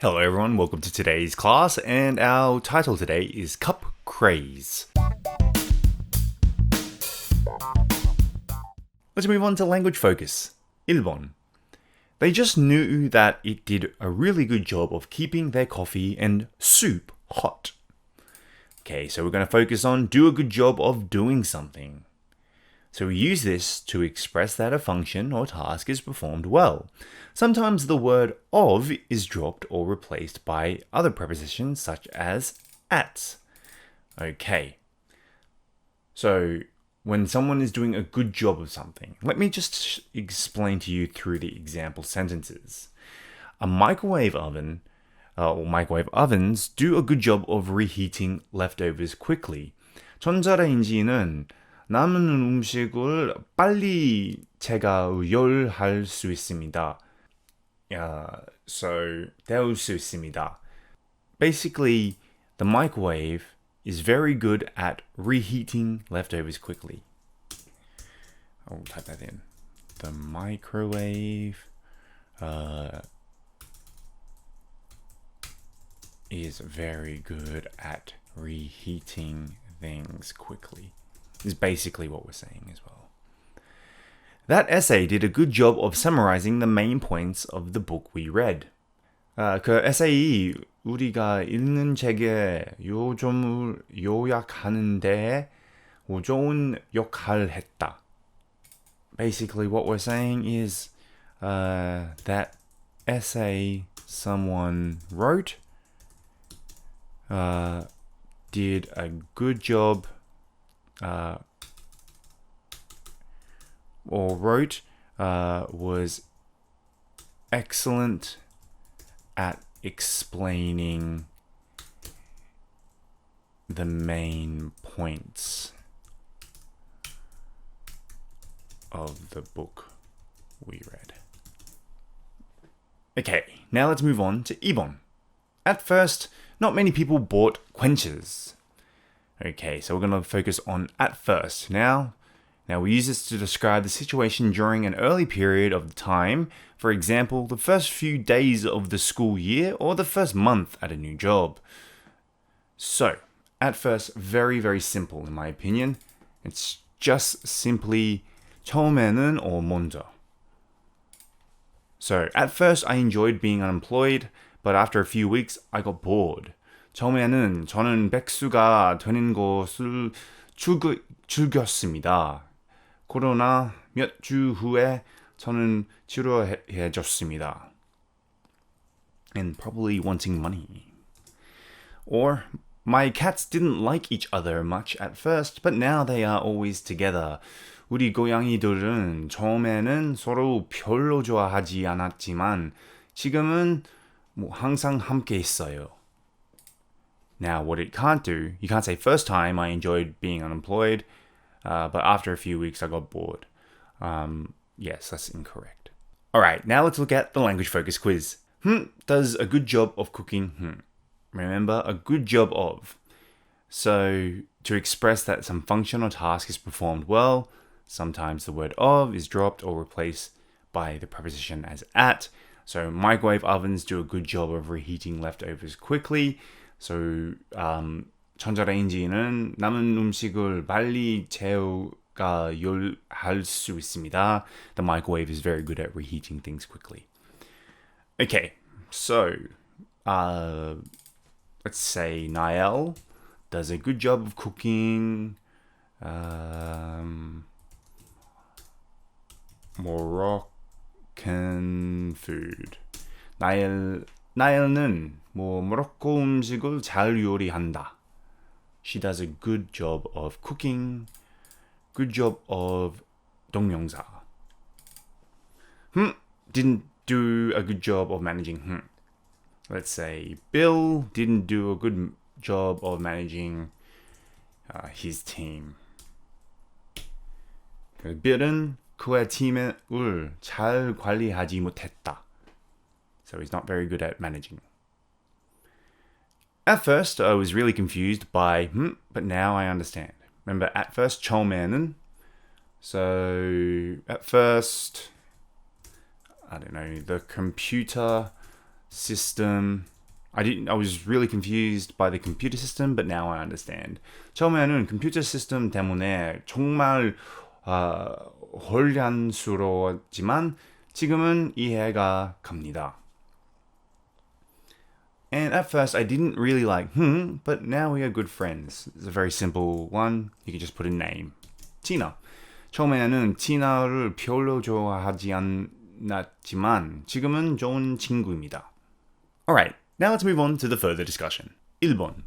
Hello everyone, welcome to today's class, and our title today is Cup Craze. Let's move on to language focus. 1번. They just knew that it did a really good job of keeping their coffee and soup hot. Okay, so we're going to focus on do a good job of doing something. So we use this to express that a function or task is performed well. Sometimes the word of is dropped or replaced by other prepositions such as at. Okay, so when someone is doing a good job of something, let me just explain to you through the example sentences. A microwave oven or microwave ovens do a good job of reheating leftovers quickly. 전자레인지는 남은 음식을 빨리 재가열할 수 있습니다. So 데울 수 있습니다. Basically, the microwave is very good at reheating leftovers quickly. I'll type that in. The microwave is very good at reheating things quickly. Is basically what we're saying as well. That essay did a good job of summarizing the main points of the book we read. 그 에세이 우리가 읽는 책의 요점을 요약하는 데 좋은 역할을 했다. Basically what we're saying is that essay someone wrote did a good job or wrote was excellent at explaining the main points of the book we read. Okay, now let's move on to 2번. At first, not many people bought quenchers. Okay, so we're going to focus on at first. Now we use this to describe the situation during an early period of time. For example, the first few days of the school year or the first month at a new job. So, at first, very, very simple in my opinion. It's just simply 처음에는 or 먼저. So, at first I enjoyed being unemployed, but after a few weeks I got bored. 처음에는 저는 백수가 되는 것을 즐겼습니다. 그러나 몇 주 후에 저는 지루해졌습니다. And probably wanting money. Or, my cats didn't like each other much at first, but now they are always together. 우리 고양이들은 처음에는 서로 별로 좋아하지 않았지만 지금은 항상 함께 있어요. Now, what it can't do, you can't say first time I enjoyed being unemployed, but after a few weeks I got bored. Yes, that's incorrect. Alright, now let's look at the language focus quiz. Does a good job of cooking. Remember, a good job of. So, to express that some function or task is performed well, sometimes the word of is dropped or replaced by the preposition as at. So, microwave ovens do a good job of reheating leftovers quickly. So, 전자레인지는 남은 음식을 빨리 재가열할 수 있습니다. The microwave is very good at reheating things quickly. Okay, so let's say Niall does a good job of cooking Moroccan food. 나엘은 모로코 음식을 잘 요리한다. She does a good job of cooking. Good job of 동명사. Didn't do a good job of managing. Let's say Bill didn't do a good job of managing his team. Bill은 그의 팀을 잘 관리하지 못했다. So he's not very good at managing. At first, I was really confused by but now I understand. Remember, at first, 처음에는. So, at first, I don't know, the computer system I was really confused by the computer system, but now I understand. 처음에는 컴퓨터 시스템 때문에 정말 혼란스러웠지만 지금은 이해가 갑니다. And at first I didn't really like but now we are good friends. It's a very simple one. You can just put a name. 티나. 처음에는 티나를 별로 좋아하지 않았지만 지금은 좋은 친구입니다. Alright, now let's move on to the further discussion. 1번.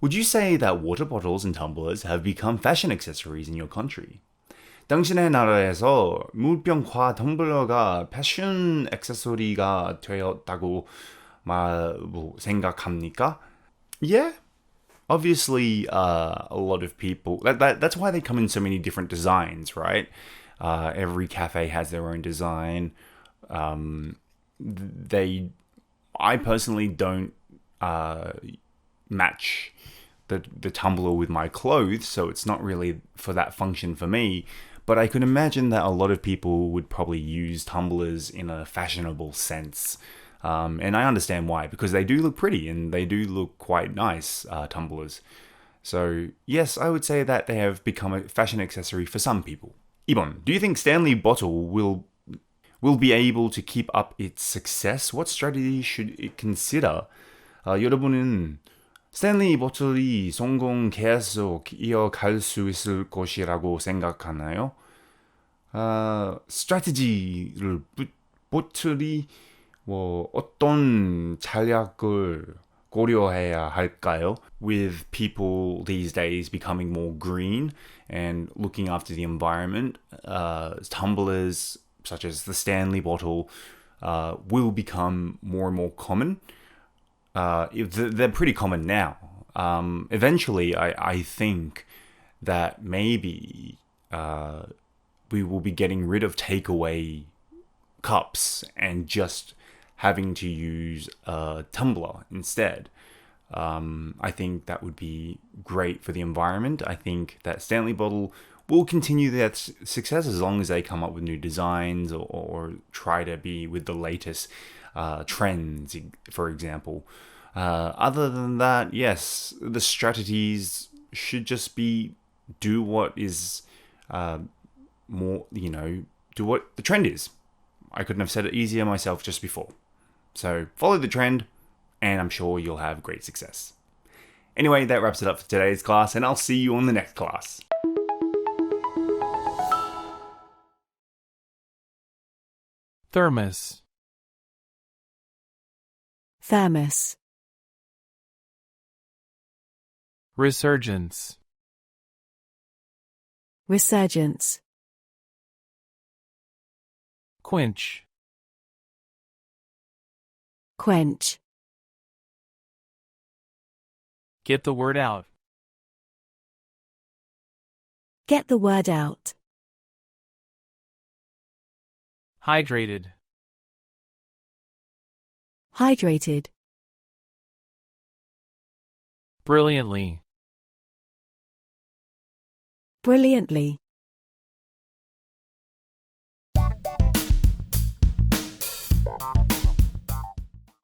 Would you say that water bottles and tumblers have become fashion accessories in your country? 당신의 나라에서 물병과 텀블러가 패션 액세서리가 되었다고 생각합니까? Yeah. Obviously, a lot of people... That's why they come in so many different designs, right? Every cafe has their own design. I personally don't match the tumbler with my clothes, so it's not really for that function for me. But I could imagine that a lot of people would probably use tumblers in a fashionable sense. And I understand why, because they do look pretty and they do look quite nice, tumblers. So, yes, I would say that they have become a fashion accessory for some people. 2번, do you think Stanley Bottle will be able to keep up its success? What strategy should it consider? 여러분은 스탠리 보틀이 성공 계속 이어갈 수 있을 것이라고 생각하나요? 스트래티지를 보틀이 어떤 전략을 고려해야 할까요? With people these days becoming more green and looking after the environment, tumblers such as the Stanley bottle will become more and more common. They're pretty common now. Eventually, I think that maybe we will be getting rid of takeaway cups and just having to use a tumbler instead. I think that would be great for the environment. I think that Stanley Bottle will continue their success as long as they come up with new designs or try to be with the latest trends, for example. Other than that, yes, the strategies should just be do what is more, do what the trend is. I couldn't have said it easier myself just before. So follow the trend, and I'm sure you'll have great success. Anyway, that wraps it up for today's class, and I'll see you on the next class. Thermos. Thermos. Resurgence. Resurgence. Quench. Quench. Get the word out. Get the word out. Hydrated. Hydrated. Brilliantly. Brilliantly.